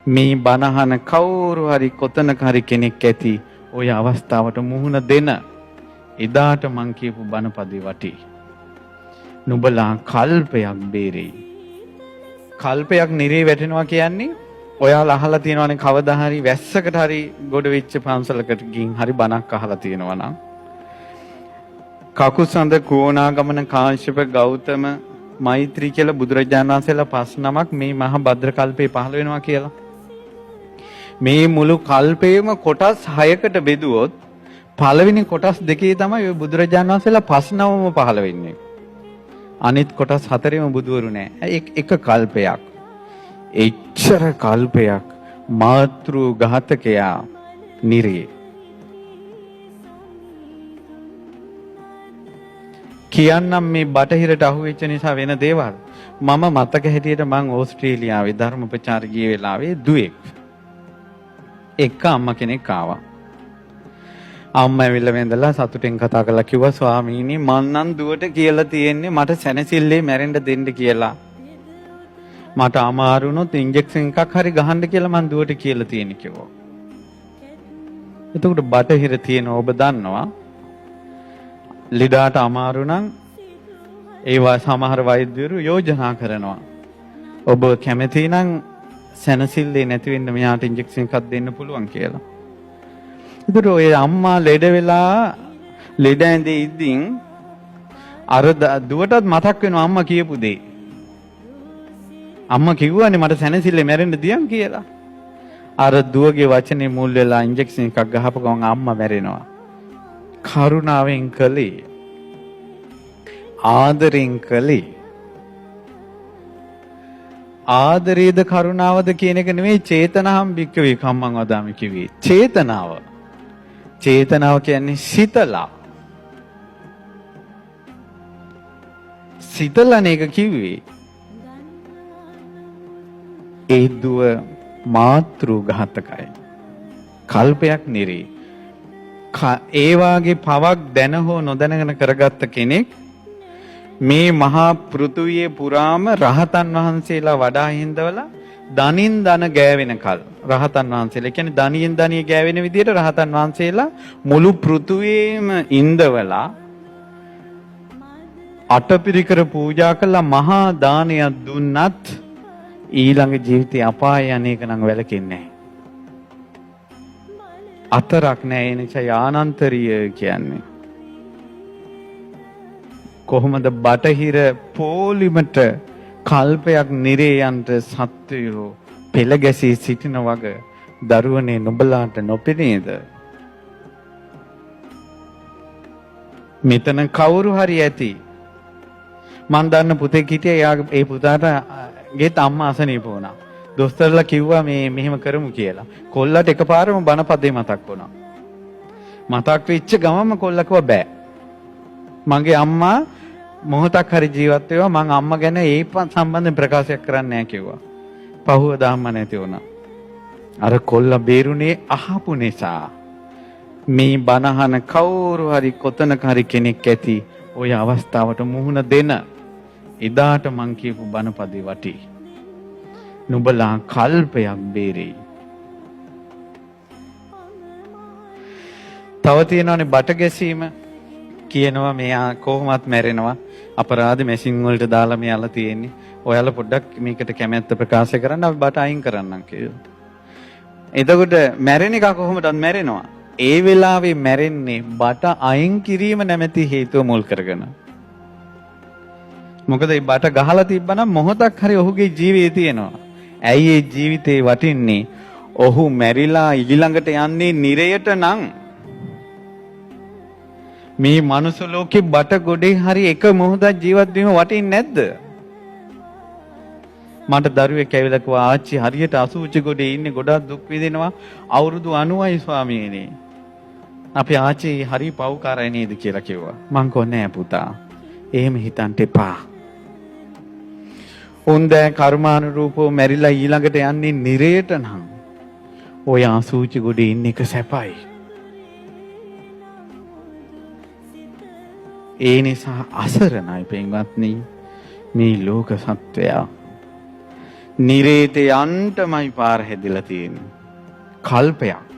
මේ බණහන කවුරු හරි කොතනක හරි කෙනෙක් ඇති ওই අවස්ථාවට මුහුණ දෙන එදාට මං කියපු බණපදේ වටි. නුඹලා කල්පයක් බේරෙයි. කල්පයක් නිරේ වැටෙනවා කියන්නේ ඔයාලා අහලා තියෙනවනේ කවදා හරි වැස්සකට හරි ගොඩ වෙච්ච පන්සලකට ගින් හරි බණක් අහලා තියෙනවා නම් කකුසඳ කෝණාගමන කාශ්‍යප ගෞතම මෛත්‍රී කියලා බුදුරජාණන් වහන්සේලා 5 නමක් මේ මහා භද්‍ර කල්පේ පහළ වෙනවා කියලා. මේ මුළු කල්පේම කොටස් 6කට බෙදුවොත් පළවෙනි කොටස් දෙකේ තමයි ඔය බුදුරජාණන් වහන්සේලා 5 නමම පහළ වෙන්නේ. අනිත් කොටස් 4ෙම බුදුවරු නෑ. එක කල්පයක්. එච්චර කල්පයක් මාතෘ ඝාතකයා නිරේ. කියන්නම් මේ බටහිරට අහුවෙච්ච නිසා වෙන දේවල්. මම මතක හැටියට මං ඕස්ට්‍රේලියාවේ ධර්ම ප්‍රචාර ගිය වෙලාවේ දුවෙක්. එක අම්මා කෙනෙක් ආවා. අම්මා ඇවිල්ලා වැඳලා සතුටෙන් කතා කරලා කිව්වා ස්වාමීනි මං නම් දුවට කියලා තියෙන්නේ මට සැනසෙල්ලේ මැරෙන්න දෙන්න කියලා. මට අමාරු වුණොත් ඉන්ජෙක්ෂන් එකක් හරි ගහන්න කියලා මං දුවට කියලා තියෙන්නේ කිව්වා. එතකොට බටහිර තියෙන ඔබ දන්නවා ලෙඩාට අමාරු නම් ඒවා සමහර වෛද්‍යවරු යෝජනා කරනවා. ඔබ කැමති නම් සැනසෙල්ලේ නැති වෙන්න මෙයාට ඉන්ජෙක්ෂන් එකක් දෙන්න පුළුවන් කියලා. ඒතර ඔය අම්මා ලෙඩ වෙලා ලෙඩ ඇඳේ ඉඳින් අර දුවටත් මතක් වෙනවා අම්මා කියපු දේ. අම්මා කිව්වනේ මට සැනසෙල්ලේ මැරෙන්න දියන් කියලා. අර දුවගේ වචනේ මුල් වෙලා ඉන්ජෙක්ෂන් එකක් ගහපු ගමන් අම්මා මැරෙනවා. කරුණාවෙන් කළේ ආදරෙන් කළේ ආදරේද කරුණාවද කියන එක නෙවෙයි චේතනාම් භික්ඛවේ කම්මං වදාමි කිව්වේ. චේතනාව කියන්නේ සිතලන එක කිව්වේ. ඒ දුව මාතෘ ඝාතකයි. කල්පයක් නිරේ. ඒ වාගේ පවක් දැන හෝ නොදැනගෙන කරගත්ත කෙනෙක් මේ මහා පෘථුවියේ පුරාම රහතන් වහන්සේලා වඩා හිඳවලා දනින් දන ගෑවෙන කල් රහතන් වහන්සේලා කියන්නේ දනියෙන් දනිය ගෑවෙන විදිහට රහතන් වහන්සේලා මුළු පෘථුවියේම ඉඳවලා අටපිරිකර පූජා කළා මහා දානයක් දුන්නත් ඊළඟ ජීවිතේ අපාය යන්නේක නම් වැළකෙන්නේ නැහැ. අතරක් නෑ. ඒ නිසා යානන්තරිය කියන්නේ කොහොමද බටහිර පොලිමට කල්පයක් නිරේයන්ට සත්වයෝ පෙළ ගැසී සිටින වග දරුවනේ නුඹලාට නොපෙනේද? මෙතන කවුරු හරි ඇති. මන් දන්න පුතෙක් හිටියා. ඒ පුතාට ගෙත් අම්මා අසනීප වුණා. දොස්තරලා කිව්වා මේ මෙහෙම කරමු කියලා. කොල්ලට එකපාරම බණපදේ මතක් වුණා. මතක් වෙච්ච ගමම කොල්ලා කිව්වා බෑ. මගේ අම්මා මොහොතක් හරි ජීවත් වේවා මං අම්මා ගැන ඒ සම්බන්ධයෙන් ප්‍රකාශයක් කරන්නේ නැහැ කිව්වා. පහුවදාම නැති වුණා. අර කොල්ලා බේරුනේ අහපු නිසා. මේ බණහන කවුරු හරි කොතනක හරි කෙනෙක් ඇති ওই අවස්ථාවට මුහුණ දෙන එදාට මං කියපු බණපදේ වටි. නුඹලා කල්පයක් බේරෙයි. තව තියෙනවානේ බට ගැසීම. කියනවා මෙයා කොහොමත් මැරෙනවා. අපරාධ මැෂින් වලට දාලා මෙයාලා තියෙන්නේ. ඔයාලා පොඩ්ඩක් මේකට කැමැත්ත ප්‍රකාශ කරන්න අපි බට අයින් කරන්නම් කියලා. එතකොට මැරෙන එක කොහොමදත් මැරෙනවා. ඒ වෙලාවේ මැරෙන්නේ බට අයින් කිරීම නැමැති හේතුව මුල් කරගෙන. මොකද මේ බට ගහලා තිබ්බනම් මොහොතක් හරි ඔහුගේ ජීවිතේ තියෙනවා. ඇයි ඒ ජීවිතේ වටින්නේ? ඔහු මැරිලා ඊළඟට යන්නේ නිරයට නම් මේ මනුස්ස ලෝකේ බට ගොඩේ හරි එක මොහොතක් ජීවත් වීම වටින්නේ නැද්ද? මට දරුවෙක් ඇවිල්ලා කිව්වා ආච්චි හරියට අසුචි ගොඩේ ඉන්නේ ගොඩක් දුක් විඳිනවා අවුරුදු 90යි ස්වාමීනි. අපේ ආච්චි හරි පව්කාරයි නේද කියලා කිව්වා. මං කිව්වා නෑ පුතා. එහෙම හිතන්න එපා. උන්ද කර්මානුරූපව මැරිලා ඊළඟට යන්නේ නිරයට නම් ඔය අසුචි ගොඩේ ඉන්න එක සැපයි. ඒ නිසා අසරණයි පින්වත්නි මේ ලෝක සත්වයා. නිරේත යන්ටමයි පාර හැදිලා තියෙන්නේ. කල්පයක්.